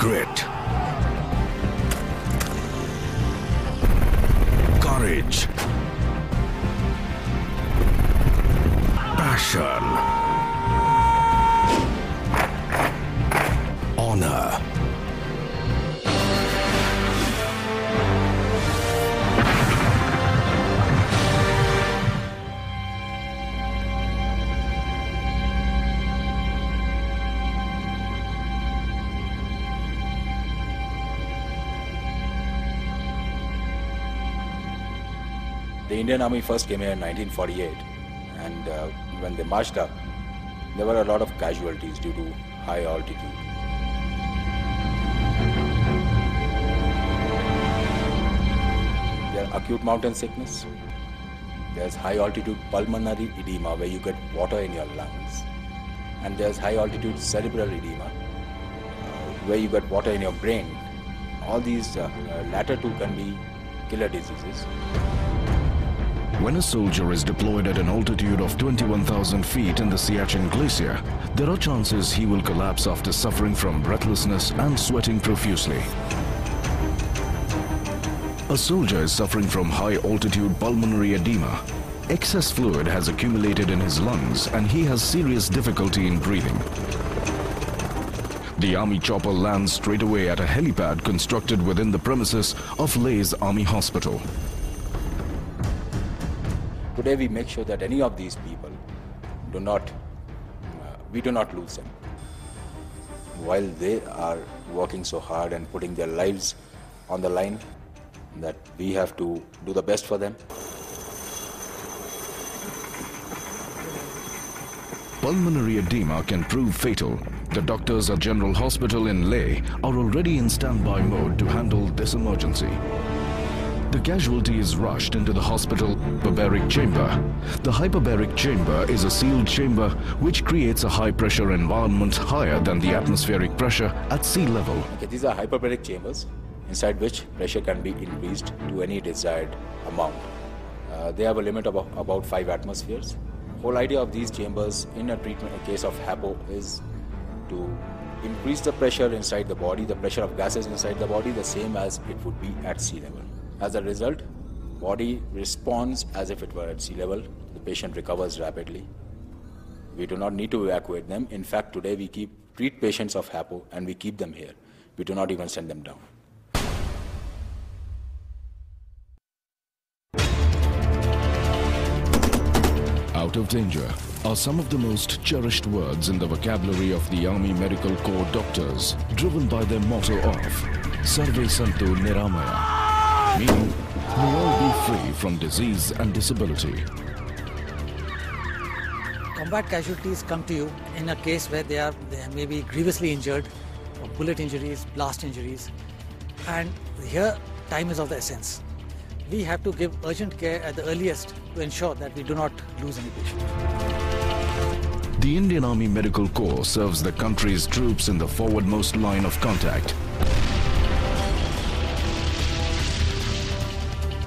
Grit. Courage. Passion. Honor. The Indian Army first came here in 1948, and when they marched up, there were a lot of casualties due to high altitude. There's acute mountain sickness, there's high altitude pulmonary edema where you get water in your lungs, and there's high altitude cerebral edema where you get water in your brain. All these latter two can be killer diseases. When a soldier is deployed at an altitude of 21,000 feet in the Siachen Glacier, there are chances he will collapse after suffering from breathlessness and sweating profusely. A soldier is suffering from high-altitude pulmonary edema. Excess fluid has accumulated in his lungs and he has serious difficulty in breathing. The Army chopper lands straight away at a helipad constructed within the premises of Leh's Army Hospital. Today we make sure that any of these people we do not lose them. While they are working so hard and putting their lives on the line, that we have to do the best for them. Pulmonary edema can prove fatal. The doctors at General Hospital in Leh are already in standby mode to handle this emergency. The casualty is rushed into the hospital hyperbaric chamber. The hyperbaric chamber is a sealed chamber which creates a high-pressure environment higher than the atmospheric pressure at sea level. Okay, these are hyperbaric chambers inside which pressure can be increased to any desired amount. They have a limit of about 5 atmospheres. Whole idea of these chambers in a case of HAPO is to increase the pressure inside the body, the pressure of gases inside the body, the same as it would be at sea level. As a result, body responds as if it were at sea level. The patient recovers rapidly. We do not need to evacuate them. In fact, today we treat patients of HAPO and we keep them here. We do not even send them down. Out of danger are some of the most cherished words in the vocabulary of the Army Medical Corps doctors, driven by their motto of Sarve Santu Niramaya, meaning we all be free from disease and disability. Combat casualties come to you in a case where they may be grievously injured, or bullet injuries, blast injuries, and here time is of the essence. We have to give urgent care at the earliest to ensure that we do not lose any patient. The Indian Army Medical Corps serves the country's troops in the forwardmost line of contact.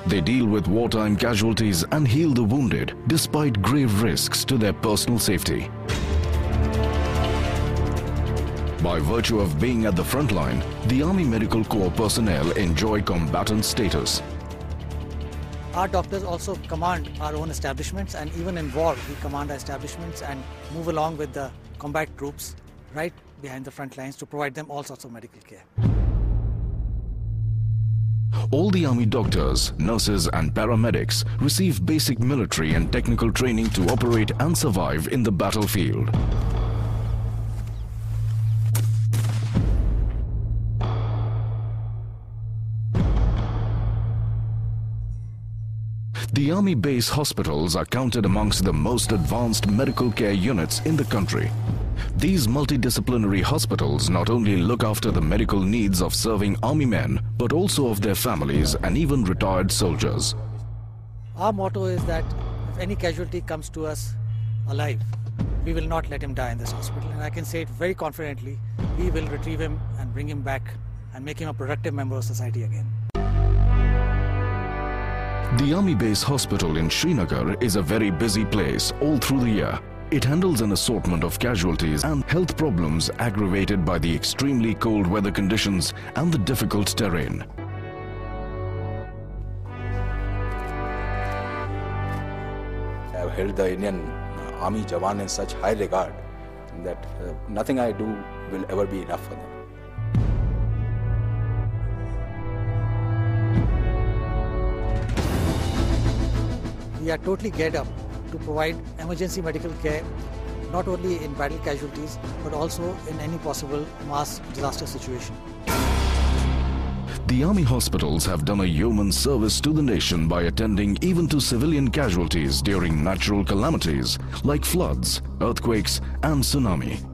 They deal with wartime casualties and heal the wounded despite grave risks to their personal safety. By virtue of being at the front line, the Army Medical Corps personnel enjoy combatant status. Our doctors also command our own establishments, and even in war we command our establishments and move along with the combat troops right behind the front lines to provide them all sorts of medical care. All the Army doctors, nurses and paramedics receive basic military and technical training to operate and survive in the battlefield. The Army base hospitals are counted amongst the most advanced medical care units in the country. These multidisciplinary hospitals not only look after the medical needs of serving Army men, but also of their families and even retired soldiers. Our motto is that if any casualty comes to us alive, we will not let him die in this hospital. And I can say it very confidently, we will retrieve him and bring him back and make him a productive member of society again. The Army Base Hospital in Srinagar is a very busy place all through the year. It handles an assortment of casualties and health problems aggravated by the extremely cold weather conditions and the difficult terrain. I have held the Indian Army Jawan in such high regard that nothing I do will ever be enough for them. We are totally geared up to provide emergency medical care not only in battle casualties but also in any possible mass disaster situation. The army hospitals have done a yeoman's service to the nation by attending even to civilian casualties during natural calamities like floods, earthquakes and tsunami.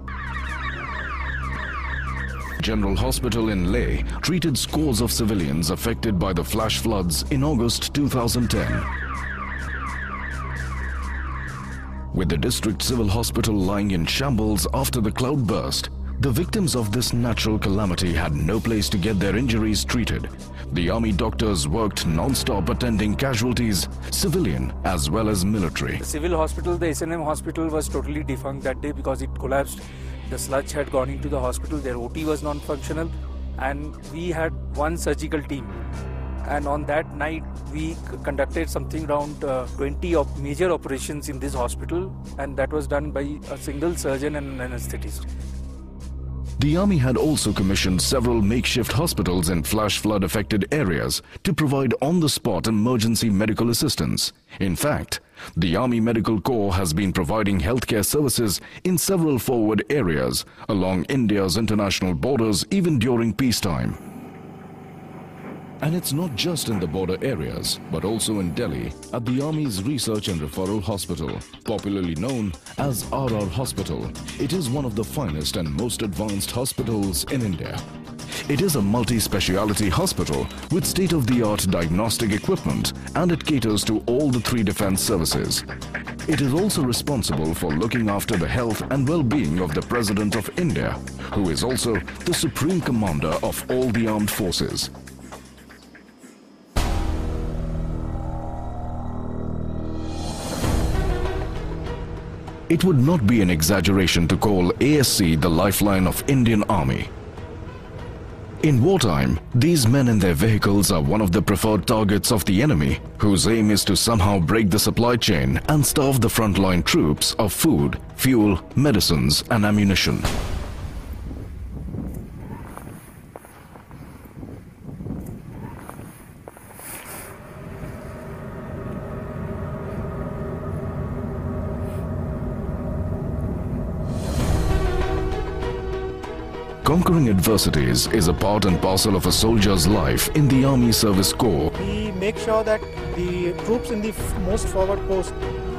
General Hospital in Leh treated scores of civilians affected by the flash floods in August 2010. With the district civil hospital lying in shambles after the cloud burst, the victims of this natural calamity had no place to get their injuries treated. The army doctors worked non-stop attending casualties, civilian as well as military. The civil hospital, the S&M hospital, was totally defunct that day because it collapsed. The sludge had gone into the hospital, their OT was non-functional, and we had one surgical team. And on that night, we conducted something around 20 major operations in this hospital, and that was done by a single surgeon and an anesthetist. The army had also commissioned several makeshift hospitals in flash flood affected areas to provide on-the-spot emergency medical assistance. In fact, the Army Medical Corps has been providing healthcare services in several forward areas along India's international borders even during peacetime. And it's not just in the border areas, but also in Delhi at the Army's Research and Referral Hospital, popularly known as RR Hospital. It is one of the finest and most advanced hospitals in India. It is a multi-speciality hospital with state-of-the-art diagnostic equipment, and it caters to all the three defense services. It is also responsible for looking after the health and well-being of the President of India, who is also the Supreme Commander of all the armed forces. It would not be an exaggeration to call ASC the lifeline of Indian Army. In wartime, these men in their vehicles are one of the preferred targets of the enemy, whose aim is to somehow break the supply chain and starve the frontline troops of food, fuel, medicines and ammunition. Conquering adversities is a part and parcel of a soldier's life in the Army Service Corps. We make sure that the troops in the most forward post,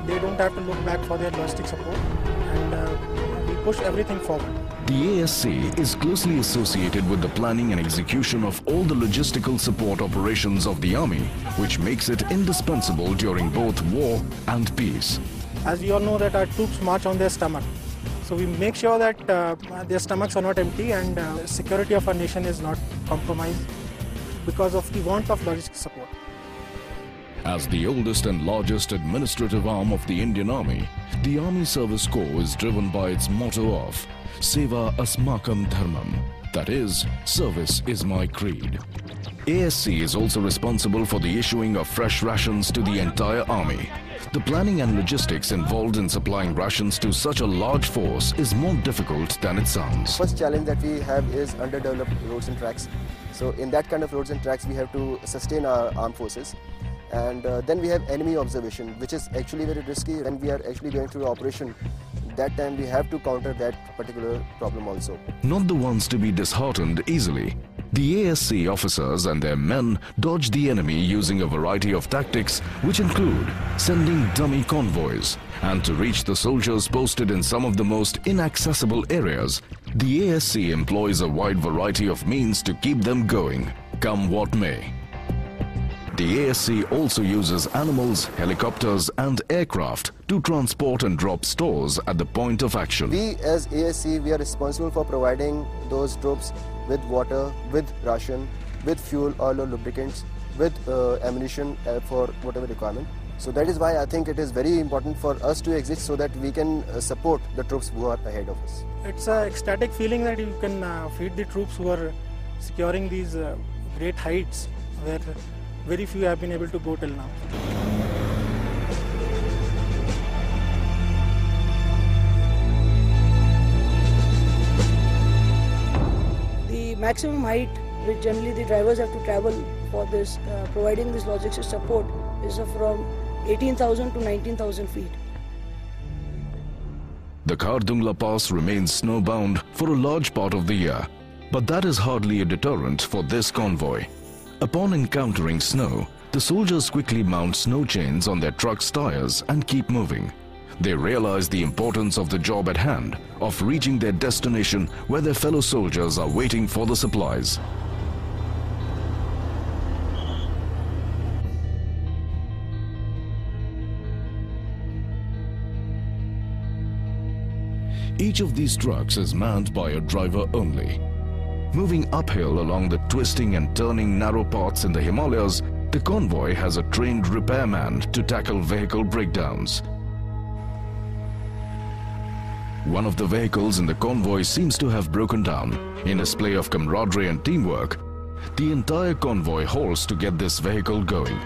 they don't have to look back for their logistic support, and we push everything forward. The ASC is closely associated with the planning and execution of all the logistical support operations of the Army, which makes it indispensable during both war and peace. As we all know that our troops march on their stomach. So we make sure that their stomachs are not empty and security of our nation is not compromised because of the want of logistic support. As the oldest and largest administrative arm of the Indian Army, the Army Service Corps is driven by its motto of Seva Asmakam Dharmam, that is, service is my creed. ASC is also responsible for the issuing of fresh rations to the entire army. The planning and logistics involved in supplying rations to such a large force is more difficult than it sounds. First challenge that we have is underdeveloped roads and tracks. So in that kind of roads and tracks, we have to sustain our armed forces. And then we have enemy observation, which is actually very risky. When we are actually going through the operation, that time we have to counter that particular problem also. Not the ones to be disheartened easily. The ASC officers and their men dodge the enemy using a variety of tactics, which include sending dummy convoys. And to reach the soldiers posted in some of the most inaccessible areas, the ASC employs a wide variety of means to keep them going, come what may. The ASC also uses animals, helicopters and aircraft to transport and drop stores at the point of action. We as ASC, we are responsible for providing those troops with water, with ration, with fuel, oil or lubricants, with ammunition for whatever requirement. So that is why I think it is very important for us to exist so that we can support the troops who are ahead of us. It's an ecstatic feeling that you can feed the troops who are securing these great heights where very few have been able to go till now. The maximum height which generally the drivers have to travel for this, providing this logistics support, is from 18,000 to 19,000 feet. The Khardungla Pass remains snowbound for a large part of the year, but that is hardly a deterrent for this convoy. Upon encountering snow, the soldiers quickly mount snow chains on their trucks' tires and keep moving. They realize the importance of the job at hand, of reaching their destination where their fellow soldiers are waiting for the supplies. Each of these trucks is manned by a driver only. Moving uphill along the twisting and turning narrow paths in the Himalayas, the convoy has a trained repairman to tackle vehicle breakdowns. One of the vehicles in the convoy seems to have broken down. In a display of camaraderie and teamwork, the entire convoy halts to get this vehicle going.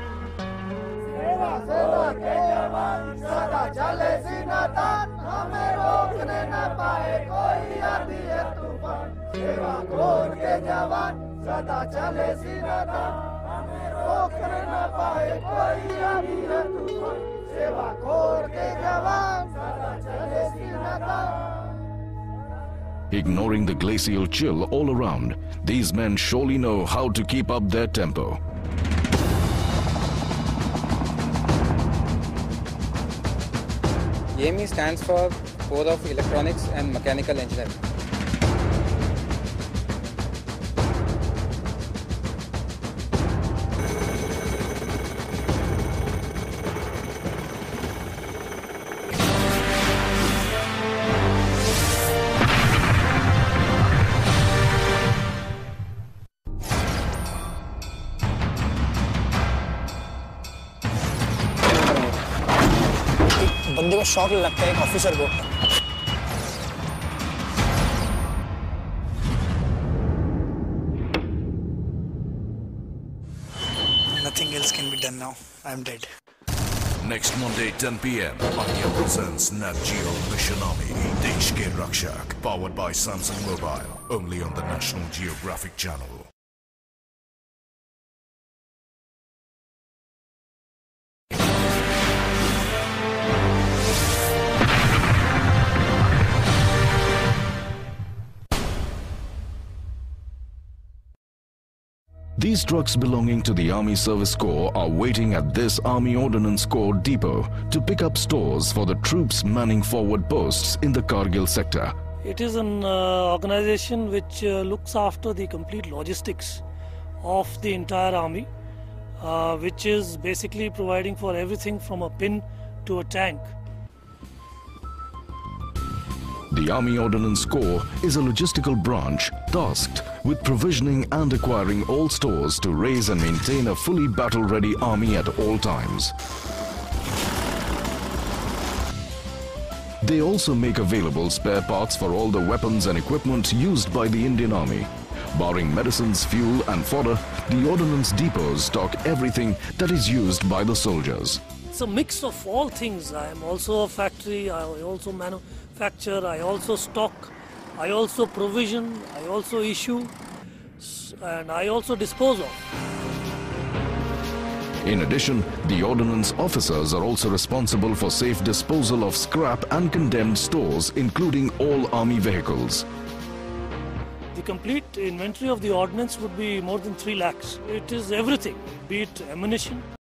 Ignoring the glacial chill all around, these men surely know how to keep up their tempo. EME stands for Core of Electronics and Mechanical Engineering. बंदे को shock लगता है एक officer को. Nothing else can be done now. I'm dead. Next Monday, 10 p.m. India presents Nat Geo Mission Army, Desh Ke Rakshak, powered by Samsung Mobile, only on the National Geographic channel. These trucks belonging to the Army Service Corps are waiting at this Army Ordnance Corps depot to pick up stores for the troops manning forward posts in the Kargil sector. It is an organization which looks after the complete logistics of the entire army, which is basically providing for everything from a pin to a tank. The Army Ordnance Corps is a logistical branch tasked with provisioning and acquiring all stores to raise and maintain a fully battle-ready army at all times. They also make available spare parts for all the weapons and equipment used by the Indian Army. Barring medicines, fuel and fodder, the ordnance depots stock everything that is used by the soldiers. It's a mix of all things. I am also a factory, I also manufacture, I also stock, I also provision, I also issue, and I also dispose of. In addition, the ordnance officers are also responsible for safe disposal of scrap and condemned stores, including all army vehicles. The complete inventory of the ordnance would be more than 3 lakhs. It is everything, be it ammunition,